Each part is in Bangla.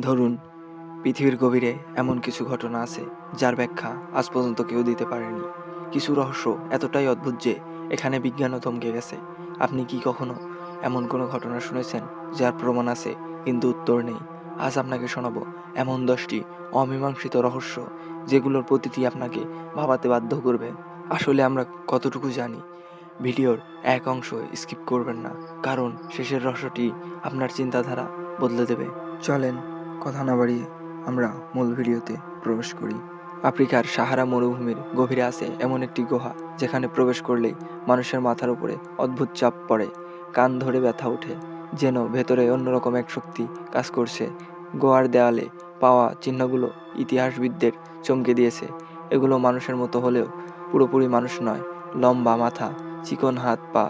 ধরুন, পৃথিবীর গভীরে এমন কিছু ঘটনা আছে যার ব্যাখ্যা আজ পর্যন্ত কেউ দিতে পারেনি। কিছু রহস্য এতটাই অদ্ভুত যে এখানে বিজ্ঞানও থমকে গেছে। আপনি কি কখনো এমন কোনো ঘটনা শুনেছেন যার প্রমাণ আছে কিন্তু উত্তর নেই? আজ আপনাকে শোনাবো এমন 10টি অমীমাংসিত রহস্য যেগুলোর প্রতিটি আপনাকে ভাবাতে বাধ্য করবে আসলে আমরা কতটুকু জানি। ভিডিওর এক অংশ স্কিপ করবেন না, কারণ শেষের রহস্যটি আপনার চিন্তাধারা বদলে দেবে। চলেন, কথা না বাড়িয়ে আমরা মূল ভিডিওতে প্রবেশ করি। আফ্রিকার সাহারা মরুভূমির গভীরে আছে এমন একটি গুহা যেখানে প্রবেশ করলেই মানুষের মাথার উপরে অদ্ভুত চাপ পড়ে, কান ধরে ব্যথা ওঠে, যেন ভেতরে অন্যরকম এক শক্তি কাজ করছে। গুহার দেয়ালে পাওয়া চিহ্নগুলো ইতিহাসবিদদের চমকে দিয়েছে। এগুলো মানুষের মতো হলেও পুরোপুরি মানুষ নয়। লম্বা মাথা, চিকন হাত পা,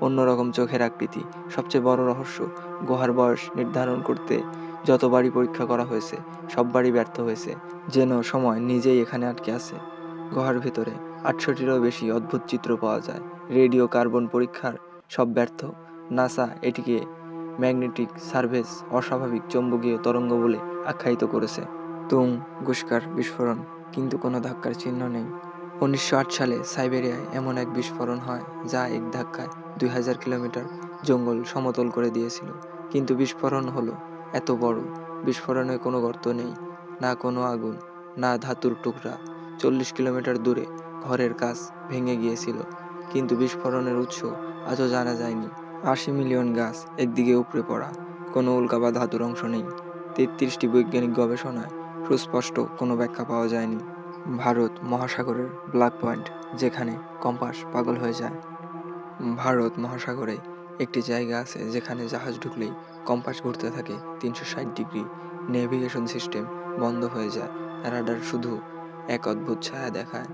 অন্যরকম চোখের আকৃতি। সবচেয়ে বড় রহস্য, গুহার বয়স নির্ধারণ করতে যতবারই পরীক্ষা করা হয়েছে সববারই ব্যর্থ হয়েছে, যেন সময় নিজেই এখানে আটকে আছে। গুহার ভিতরে 800টিরও বেশি অদ্ভুত চিত্র পাওয়া যায়। রেডিও কার্বন পরীক্ষার সব ব্যর্থ। নাসা এটিকে ম্যাগনেটিক সার্ভেস, অস্বাভাবিক চৌম্বকীয় তরঙ্গ বলে আখ্যায়িত করেছে। তুঙ্গুস্কার বিস্ফোরণ, কিন্তু কোনো ধাক্কার চিহ্ন নেই। 1908 সালে সাইবেরিয়ায় এমন এক বিস্ফোরণ হয় যা এক ধাক্কায় 2000 কিলোমিটার জঙ্গল সমতল করে দিয়েছিল। কিন্তু বিস্ফোরণ হলো এত বড়, বিস্ফোরণে কোনো গর্ত নেই, না কোনো আগুন, না ধাতুর টুকরা। 40 কিলোমিটার দূরে ঘরের কাজ ভেঙে গিয়েছিল, কিন্তু বিস্ফোরণের উৎস আজও জানা যায়নি। 80 মিলিয়ন গাছ একদিকে উপড়ে পড়া, কোনো উল্কা বা ধাতুর অংশ নেই। 33টি বৈজ্ঞানিক গবেষণায় সুস্পষ্ট কোনো ব্যাখ্যা পাওয়া যায়নি। ভারত মহাসাগরের ব্ল্যাক পয়েন্ট, যেখানে কম্পাস পাগল হয়ে যায়। ভারত মহাসাগরে একটি জায়গা আছে যেখানে জাহাজ ঢুকলেই কম্পাস ঘুরতে থাকে 360 ডিগ্রি। নেভিগেশন সিস্টেম বন্ধ হয়ে যায়, রাডার শুধু এক অদ্ভুত ছায়া দেখায়।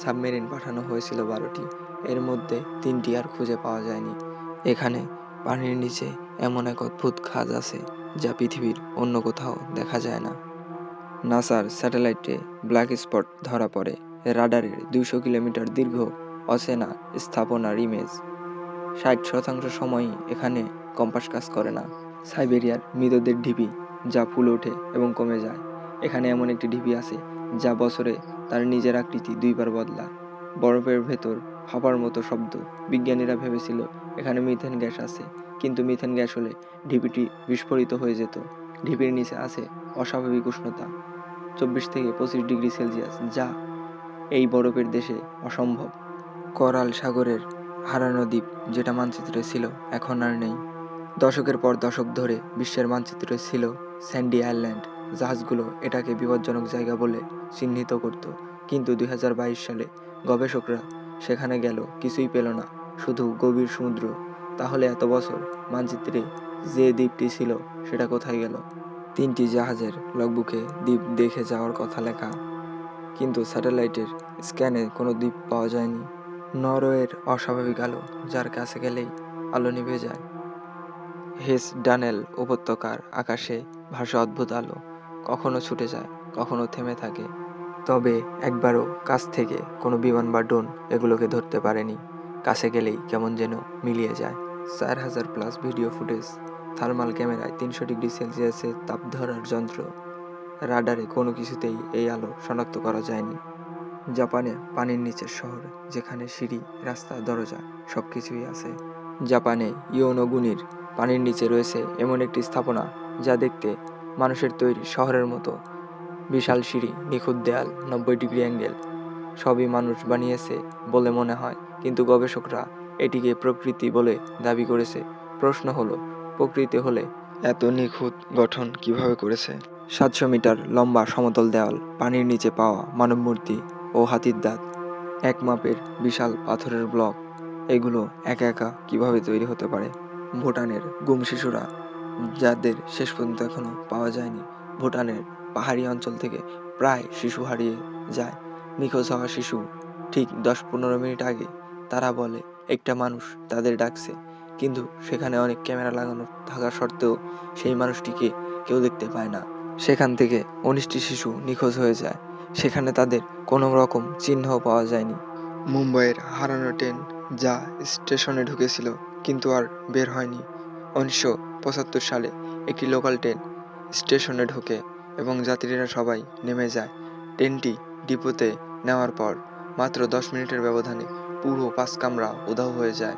সাবমেরিন পাঠানো হয়েছিল 12টি, এর মধ্যে 3টি আর খুঁজে পাওয়া যায়নি। এখানে পানির নিচে এমন এক অদ্ভুত খাজ আছে যা পৃথিবীর অন্য কোথাও দেখা যায় না। নাসার স্যাটেলাইটে ব্ল্যাক স্পট ধরা পড়ে, রাডারের 200 কিলোমিটার দীর্ঘ অচেনা স্থাপনার ইমেজ। 60% সময়ই এখানে কম্পাস কাজ করে না। সাইবেরিয়ার মৃতদের ঢিপি, যা ফুলে ওঠে এবং কমে যায়। এখানে এমন একটি ঢিপি আছে যা বছরে তার নিজের আকৃতি 2বার বদলায়। বরফের ভেতর ফাঁপার মতো শব্দ। বিজ্ঞানীরা ভেবেছিল এখানে মিথেন গ্যাস আছে, কিন্তু মিথেন গ্যাস হলে ঢিপিটি বিস্ফোরিত হয়ে যেত। ঢিপির নিচে আছে অস্বাভাবিক উষ্ণতা, 24 থেকে 25 ডিগ্রি সেলসিয়াস, যা এই বরফের দেশে অসম্ভব। করাল সাগরের হারানো দ্বীপ, যেটা মানচিত্রে ছিল, এখন আর নেই। দশকের পর দশক ধরে বিশ্বের মানচিত্রে ছিল স্যান্ডি আইল্যান্ড। জাহাজগুলো এটাকে বিপজ্জনক জায়গা বলে চিহ্নিত করত, কিন্তু 2022 সালে গবেষকরা সেখানে গেল, কিছুই পেল না, শুধু গভীর সমুদ্র। তাহলে এত বছর মানচিত্রে যে দ্বীপটি ছিল সেটা কোথায় গেল? 3টি জাহাজের লগবুকে দ্বীপ দেখে যাওয়ার কথা লেখা, কিন্তু স্যাটেলাইটের স্ক্যানে কোনো দ্বীপ পাওয়া যায়নি। নরওয়ের অস্বাভাবিক আলো, যার কাছে গেলেই আলো নিভে যায়। হেস ডানেল উপত্যকার আকাশে ভাসে অদ্ভুত আলো, কখনো ছুটে যায়, কখনো থেমে থাকে। তবে একবারও কাছ থেকে কোনো বিমান বা ড্রোন এগুলোকে ধরতে পারেনি। কাছে গেলেই কেমন যেন মিলিয়ে যায়। 4000+ ভিডিও ফুটেজ, থার্মাল ক্যামেরায় 300 ডিগ্রি সেলসিয়াসের তাপ ধরার যন্ত্র। রাডারে কোনো কিছুতেই এই আলো শনাক্ত করা যায়নি। জাপানে পানির নিচের শহর, যেখানে সিঁড়ি, রাস্তা, দরজা সবকিছুই আছে। জাপানে ইয়োনোগুনির পানির নিচে রয়েছে এমন একটি স্থাপনা যা দেখতে মানুষের তৈরি শহরের মতো। বিশাল সিঁড়ি, নিখুঁত দেয়াল, 90 ডিগ্রি অ্যাঙ্গেল, সবই মানুষ বানিয়েছে বলে মনে হয়, কিন্তু গবেষকরা এটিকে প্রকৃতি বলে দাবি করেছে। প্রশ্ন হলো, প্রকৃতি হলে এত নিখুঁত গঠন কিভাবে করেছে? 700 মিটার লম্বা সমতল দেওয়াল, পানির নিচে পাওয়া মানবমূর্তি ও হাতির দাঁত, এক মাপের বিশাল পাথরের ব্লক, এগুলো একা একা কিভাবে তৈরি হতে পারে? ভুটানের গুম শিশুরা, যাদের শেষ পর্যন্ত এখনো পাওয়া যায়নি। ভুটানের পাহাড়ি অঞ্চল থেকে প্রায় শিশু হারিয়ে যায়। নিখোঁজ হওয়া শিশু ঠিক 10-15 মিনিট আগে তারা বলে একটা মানুষ তাদের ডাকছে, কিন্তু সেখানে অনেক ক্যামেরা লাগানো থাকা সত্ত্বেও সেই মানুষটিকে কেউ দেখতে পায় না। সেখান থেকে 19টি শিশু নিখোঁজ হয়ে যায়, সেখানে তাদের কোনো রকম চিহ্নও পাওয়া যায়নি। মুম্বাইয়ের হারানো ট্রেন, যা স্টেশনে ঢুকেছিল কিন্তু আর বের হয়নি। 1975 সালে একটি লোকাল ট্রেন স্টেশনে ঢোকে এবং যাত্রীরা সবাই নেমে যায়। ট্রেনটি ডিপোতে নেওয়ার পর মাত্র 10 মিনিটের ব্যবধানে পুরো 5 কামরা উধাও হয়ে যায়।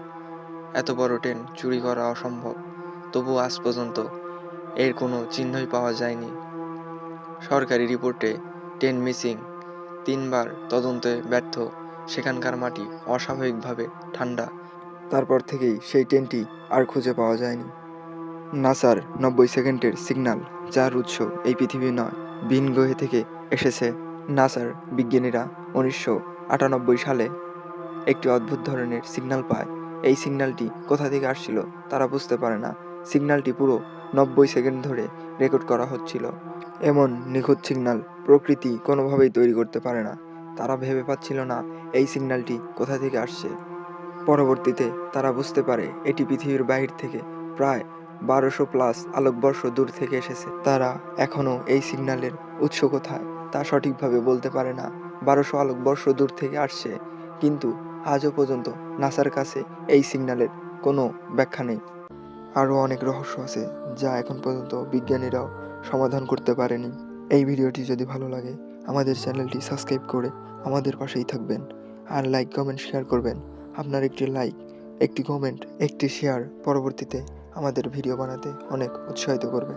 এত বড় ট্রেন চুরি করা অসম্ভব, তবুও আজ পর্যন্ত এর কোনো চিহ্নই পাওয়া যায়নি। সরকারি রিপোর্টে ট্রেন মিসিং, 3বার তদন্তে ব্যর্থ। সেখানকার মাটি অস্বাভাবিকভাবে ঠান্ডা। তারপর থেকেই সেই ট্রেনটি আর খুঁজে পাওয়া যায়নি। নাসার 90 সেকেন্ডের সিগন্যাল, যার উৎস এই পৃথিবী নয়, ভিন গ্রহ থেকে এসেছে। নাসার বিজ্ঞানীরা 1998 সালে একটি অদ্ভুত ধরনের সিগন্যাল পায়। এই সিগন্যালটি কোথা থেকে আসছিল তারা বুঝতে পারে না। সিগন্যালটি পুরো 90 সেকেন্ড ধরে রেকর্ড করা হচ্ছিল। এমন নিখুঁত সিগন্যাল প্রকৃতি কোনোভাবেই তৈরি করতে পারে না। তারা ভেবে পাচ্ছিল না এই সিগন্যালটি কোথা থেকে আসছে। পরবর্তীতে তারা বুঝতে পারে এটি পৃথিবীর বাহির থেকে প্রায় 1200+ আলোকবর্ষ দূর থেকে এসেছে। তারা এখনও এই সিগন্যালের উৎস কোথায় তা সঠিকভাবে বলতে পারে না। 1200 আলোকবর্ষ দূর থেকে আসছে, কিন্তু আজও পর্যন্ত নাসার কাছে এই সিগন্যালের কোনো ব্যাখ্যা নেই। আরও অনেক রহস্য আছে যা এখন পর্যন্ত বিজ্ঞানীরাও সমাধান করতে পারেনি। এই ভিডিওটি যদি ভালো লাগে আমাদের চ্যানেলটি সাবস্ক্রাইব করে আমাদের পাশেই থাকবেন, আর লাইক কমেন্ট শেয়ার করবেন। আপনার একটি লাইক, একটি কমেন্ট, একটি শেয়ার পরবর্তীতে আমাদের ভিডিও বানাতে অনেক উৎসাহিত করবে।